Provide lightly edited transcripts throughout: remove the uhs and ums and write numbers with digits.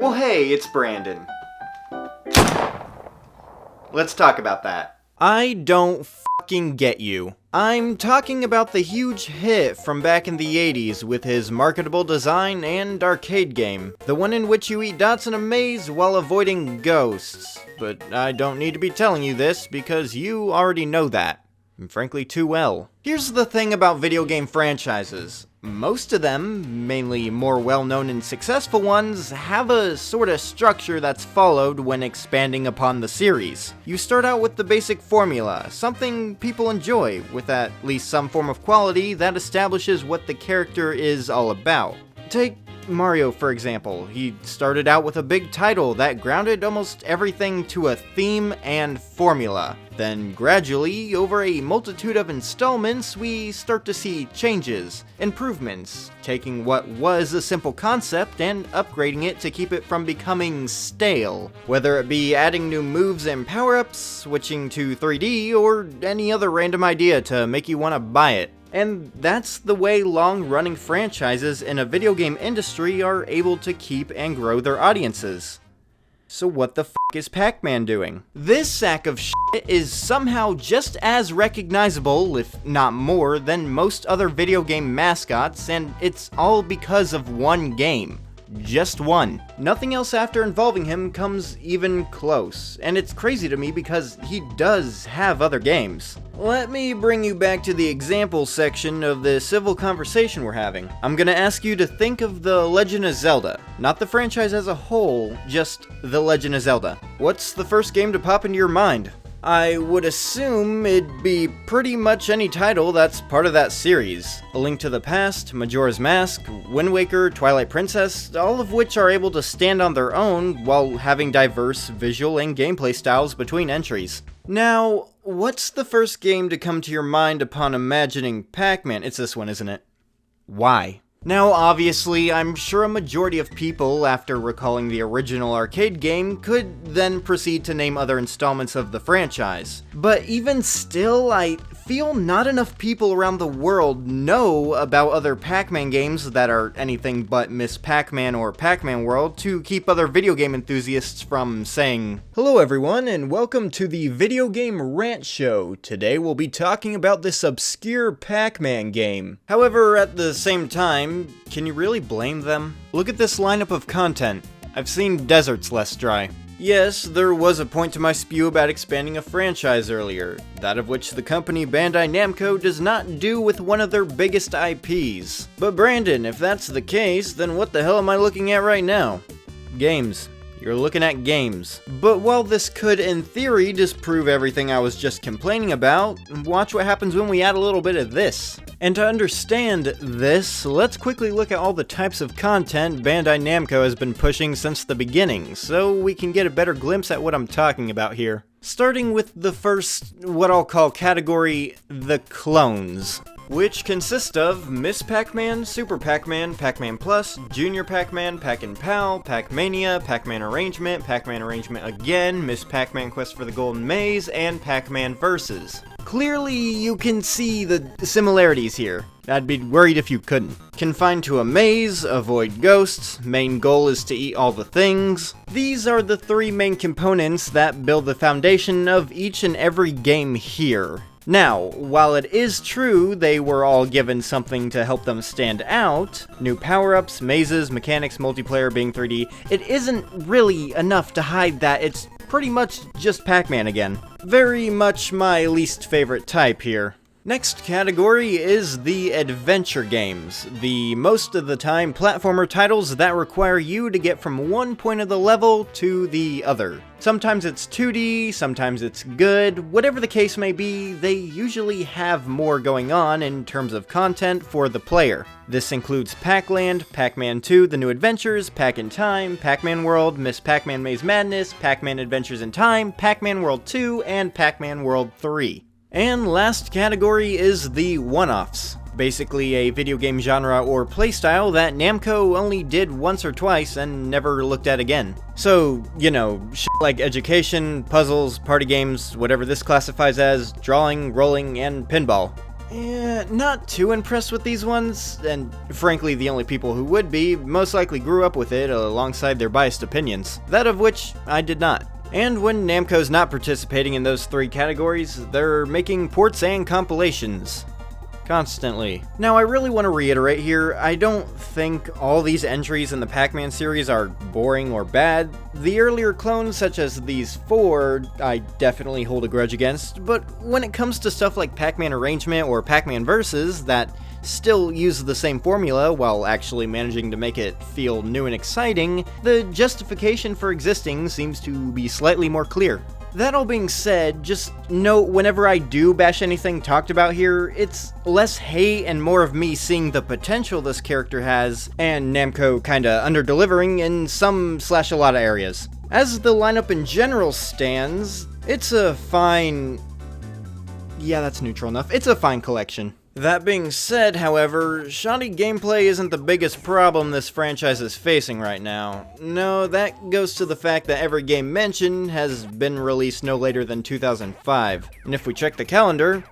Well, hey, it's Brandon. Let's talk about that. I don't fucking get you. I'm talking about the huge hit from back in the 80s with his marketable design and arcade game. The one in which you eat dots in a maze while avoiding ghosts. But I don't need to be telling you this because you already know that. And frankly, too well. Here's the thing about video game franchises. Most of them, mainly more well-known and successful ones, have a sort of structure that's followed when expanding upon the series. You start out with the basic formula, something people enjoy, with at least some form of quality that establishes what the character is all about. Take Mario, for example. He started out with a big title that grounded almost everything to a theme and formula. Then gradually, over a multitude of installments, we start to see changes, improvements, taking what was a simple concept and upgrading it to keep it from becoming stale. Whether it be adding new moves and power-ups, switching to 3D, or any other random idea to make you want to buy it. And that's the way long-running franchises in a video game industry are able to keep and grow their audiences. So what the f*** is Pac-Man doing? This sack of shit is somehow just as recognizable, if not more, than most other video game mascots, and it's all because of one game. Just one. Nothing else after involving him comes even close, and it's crazy to me because he does have other games. Let me bring you back to the example section of the civil conversation we're having. I'm gonna ask you to think of The Legend of Zelda. Not the franchise as a whole, just The Legend of Zelda. What's the first game to pop into your mind? I would assume it'd be pretty much any title that's part of that series. A Link to the Past, Majora's Mask, Wind Waker, Twilight Princess, all of which are able to stand on their own while having diverse visual and gameplay styles between entries. Now, what's the first game to come to your mind upon imagining Pac-Man? It's this one, isn't it? Why? Now, obviously, I'm sure a majority of people, after recalling the original arcade game, could then proceed to name other installments of the franchise. But even still, I feel not enough people around the world know about other Pac-Man games that are anything but Miss Pac-Man or Pac-Man World to keep other video game enthusiasts from saying, "Hello everyone, and welcome to the Video Game Rant Show. Today we'll be talking about this obscure Pac-Man game." However, at the same time, can you really blame them? Look at this lineup of content. I've seen deserts less dry. Yes, there was a point to my spew about expanding a franchise earlier, that of which the company Bandai Namco does not do with one of their biggest IPs. But Brandon, if that's the case, then what the hell am I looking at right now? Games. You're looking at games. But while this could, in theory, disprove everything I was just complaining about, watch what happens when we add a little bit of this. And to understand this, let's quickly look at all the types of content Bandai Namco has been pushing since the beginning, so we can get a better glimpse at what I'm talking about here. Starting with the first, what I'll call category, the clones, which consist of Miss Pac-Man, Super Pac-Man, Pac-Man Plus, Junior Pac-Man, Pac-and-Pal, Pac-Mania, Pac-Man Arrangement again, Miss Pac-Man Quest for the Golden Maze, and Pac-Man Versus. Clearly, you can see the similarities here. I'd be worried if you couldn't. Confined to a maze, avoid ghosts, main goal is to eat all the things. These are the three main components that build the foundation of each and every game here. Now, while it is true they were all given something to help them stand out, new power-ups, mazes, mechanics, multiplayer being 3D, it isn't really enough to hide that it's pretty much just Pac-Man again. Very much my least favorite type here. Next category is the adventure games, the most of the time platformer titles that require you to get from one point of the level to the other. Sometimes it's 2D, sometimes it's good, whatever the case may be, they usually have more going on in terms of content for the player. This includes Pac-Land, Pac-Man 2, The New Adventures, Pac-in-Time, Pac-Man World, Miss Pac-Man Maze Madness, Pac-Man Adventures in Time, Pac-Man World 2, and Pac-Man World 3. And last category is the one-offs. Basically a video game genre or playstyle that Namco only did once or twice and never looked at again. So, you know, shit like education, puzzles, party games, whatever this classifies as, drawing, rolling, and pinball. Not too impressed with these ones, and frankly the only people who would be most likely grew up with it alongside their biased opinions, that of which I did not. And when Namco's not participating in those three categories, they're making ports and compilations. Constantly. Now, I really want to reiterate here, I don't think all these entries in the Pac-Man series are boring or bad. The earlier clones, such as these four, I definitely hold a grudge against, but when it comes to stuff like Pac-Man Arrangement or Pac-Man Versus that still use the same formula while actually managing to make it feel new and exciting, the justification for existing seems to be slightly more clear. That all being said, just note whenever I do bash anything talked about here, it's less hate and more of me seeing the potential this character has, and Namco kinda under-delivering in some/a lot of areas. As the lineup in general stands, it's a fine... yeah, that's neutral enough. It's a fine collection. That being said, however, shoddy gameplay isn't the biggest problem this franchise is facing right now. No, that goes to the fact that every game mentioned has been released no later than 2005. And if we check the calendar,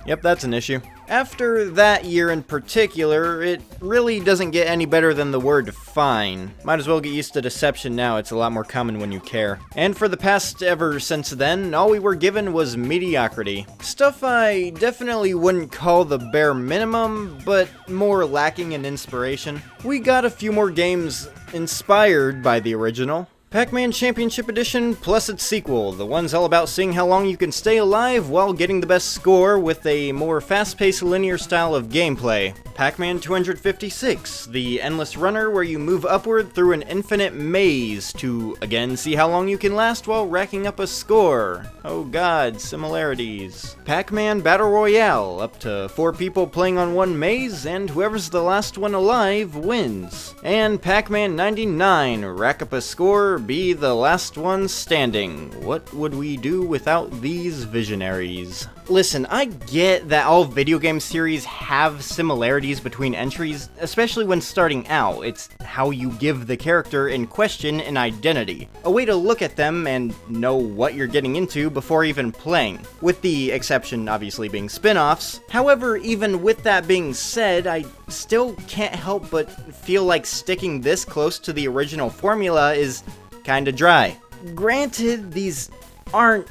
yep, that's an issue. After that year in particular, it really doesn't get any better than the word fine. Might as well get used to deception now, it's a lot more common when you care. And for the past ever since then, all we were given was mediocrity. Stuff I definitely wouldn't call the bare minimum, but more lacking in inspiration. We got a few more games inspired by the original. Pac-Man Championship Edition plus its sequel. The one's all about seeing how long you can stay alive while getting the best score with a more fast-paced linear style of gameplay. Pac-Man 256, the endless runner where you move upward through an infinite maze to, again, see how long you can last while racking up a score. Oh god, similarities. Pac-Man Battle Royale, up to 4 people playing on one maze, and whoever's the last one alive wins. And Pac-Man 99, rack up a score, be the last one standing. What would we do without these visionaries? Listen, I get that all video game series have similarities between entries, especially when starting out. It's how you give the character in question an identity. A way to look at them and know what you're getting into before even playing. With the exception, obviously, being spin-offs. However, even with that being said, I still can't help but feel like sticking this close to the original formula is kinda dry. Granted, these aren't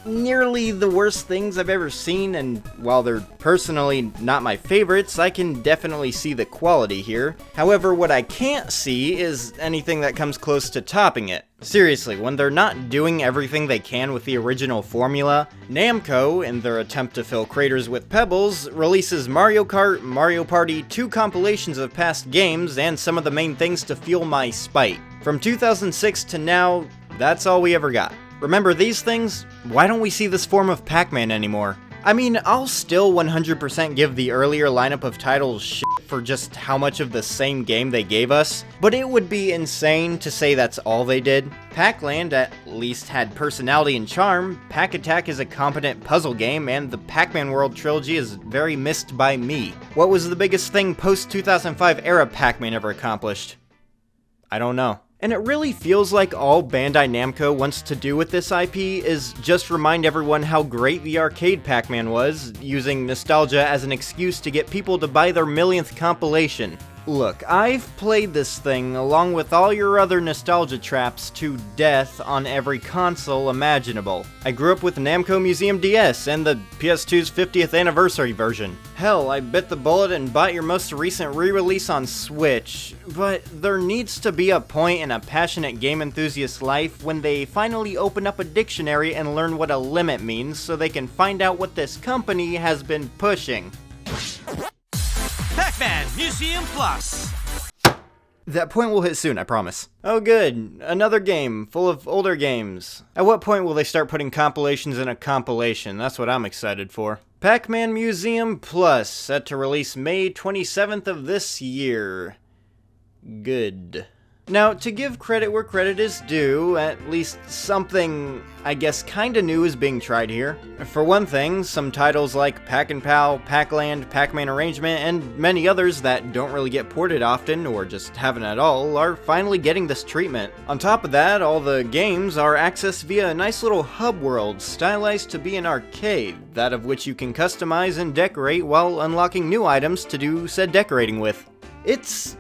nearly the worst things I've ever seen, and while they're personally not my favorites, I can definitely see the quality here. However, what I can't see is anything that comes close to topping it. Seriously, when they're not doing everything they can with the original formula, Namco, in their attempt to fill craters with pebbles, releases Mario Kart, Mario Party, 2 compilations of past games, and some of the main things to fuel my spite. From 2006 to now, that's all we ever got. Remember these things? Why don't we see this form of Pac-Man anymore? I mean, I'll still 100% give the earlier lineup of titles shit for just how much of the same game they gave us, but it would be insane to say that's all they did. Pac-Land at least had personality and charm, Pac-Attack is a competent puzzle game, and the Pac-Man World trilogy is very missed by me. What was the biggest thing post-2005 era Pac-Man ever accomplished? I don't know. And it really feels like all Bandai Namco wants to do with this IP is just remind everyone how great the arcade Pac-Man was, using nostalgia as an excuse to get people to buy their millionth compilation. Look, I've played this thing, along with all your other nostalgia traps, to death on every console imaginable. I grew up with Namco Museum DS and the PS2's 50th anniversary version. Hell, I bit the bullet and bought your most recent re-release on Switch, but there needs to be a point in a passionate game enthusiast's life when they finally open up a dictionary and learn what a limit means so they can find out what this company has been pushing. Pac-Man Museum Plus! That point will hit soon, I promise. Oh good, another game, full of older games. At what point will they start putting compilations in a compilation? That's what I'm excited for. Pac-Man Museum Plus, set to release May 27th of this year. Good. Now, to give credit where credit is due, at least something, I guess, kinda new is being tried here. For one thing, some titles like Pac-Pal, Pac-Land, Pac-Man Arrangement, and many others that don't really get ported often, or just haven't at all, are finally getting this treatment. On top of that, all the games are accessed via a nice little hub world, stylized to be an arcade, that of which you can customize and decorate while unlocking new items to do said decorating with. It's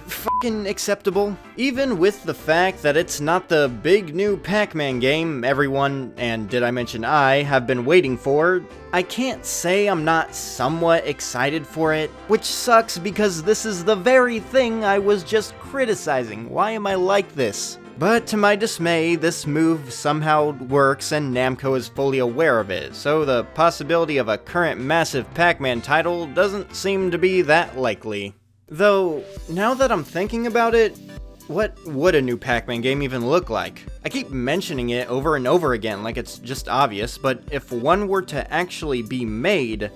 fucking acceptable. Even with the fact that it's not the big new Pac-Man game everyone, and did I mention I, have been waiting for, I can't say I'm not somewhat excited for it, which sucks because this is the very thing I was just criticizing. Why am I like this? But to my dismay, this move somehow works and Namco is fully aware of it, so the possibility of a current massive Pac-Man title doesn't seem to be that likely. Though, now that I'm thinking about it, what would a new Pac-Man game even look like? I keep mentioning it over and over again like it's just obvious, but if one were to actually be made,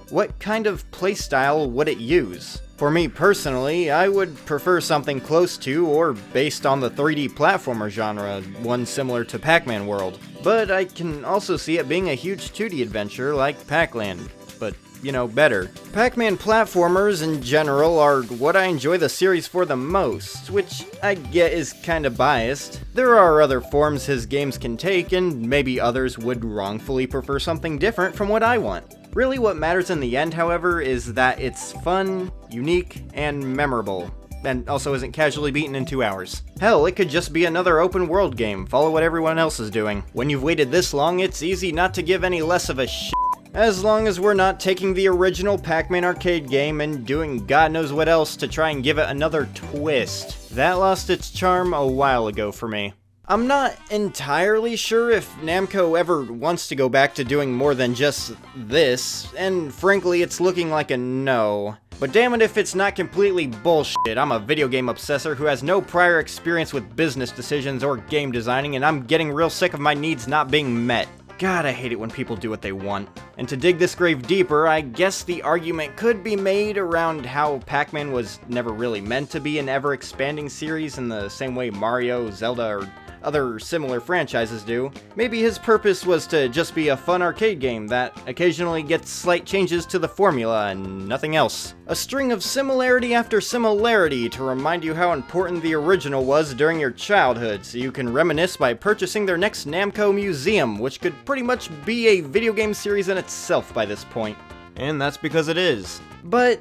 what kind of playstyle would it use? For me personally, I would prefer something close to or based on the 3D platformer genre, one similar to Pac-Man World. But I can also see it being a huge 2D adventure like Pac-Land, but you know, better. Pac-Man platformers in general are what I enjoy the series for the most, which I get is kinda biased. There are other forms his games can take, and maybe others would wrongfully prefer something different from what I want. Really what matters in the end, however, is that it's fun, unique, and memorable. And also isn't casually beaten in 2 hours. Hell, it could just be another open world game, follow what everyone else is doing. When you've waited this long, it's easy not to give any less of a shit. As long as we're not taking the original Pac-Man arcade game and doing God knows what else to try and give it another twist. That lost its charm a while ago for me. I'm not entirely sure if Namco ever wants to go back to doing more than just this, and frankly it's looking like a no. But damn it if it's not completely bullshit. I'm a video game obsessor who has no prior experience with business decisions or game designing, and I'm getting real sick of my needs not being met. God, I hate it when people do what they want. And to dig this grave deeper, I guess the argument could be made around how Pac-Man was never really meant to be an ever-expanding series in the same way Mario, Zelda, or other similar franchises do. Maybe his purpose was to just be a fun arcade game that occasionally gets slight changes to the formula and nothing else. A string of similarity after similarity to remind you how important the original was during your childhood, so you can reminisce by purchasing their next Namco museum, which could pretty much be a video game series in itself by this point. And that's because it is. But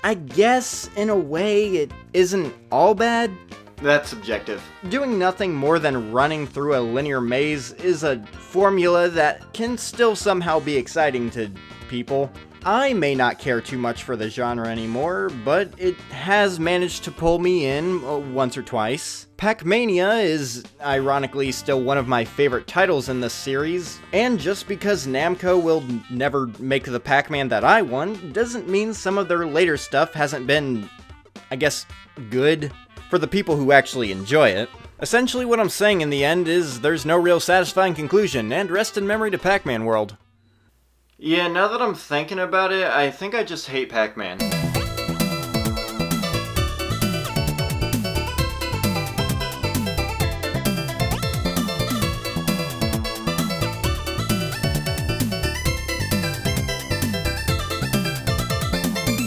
I guess, in a way, it isn't all bad. That's subjective. Doing nothing more than running through a linear maze is a formula that can still somehow be exciting to people. I may not care too much for the genre anymore, but it has managed to pull me in once or twice. Pac-Mania is, ironically, still one of my favorite titles in this series, and just because Namco will never make the Pac-Man that I want, doesn't mean some of their later stuff hasn't been, I guess, good for the people who actually enjoy it. Essentially what I'm saying in the end is there's no real satisfying conclusion, and rest in memory to Pac-Man World. Yeah, now that I'm thinking about it, I think I just hate Pac-Man.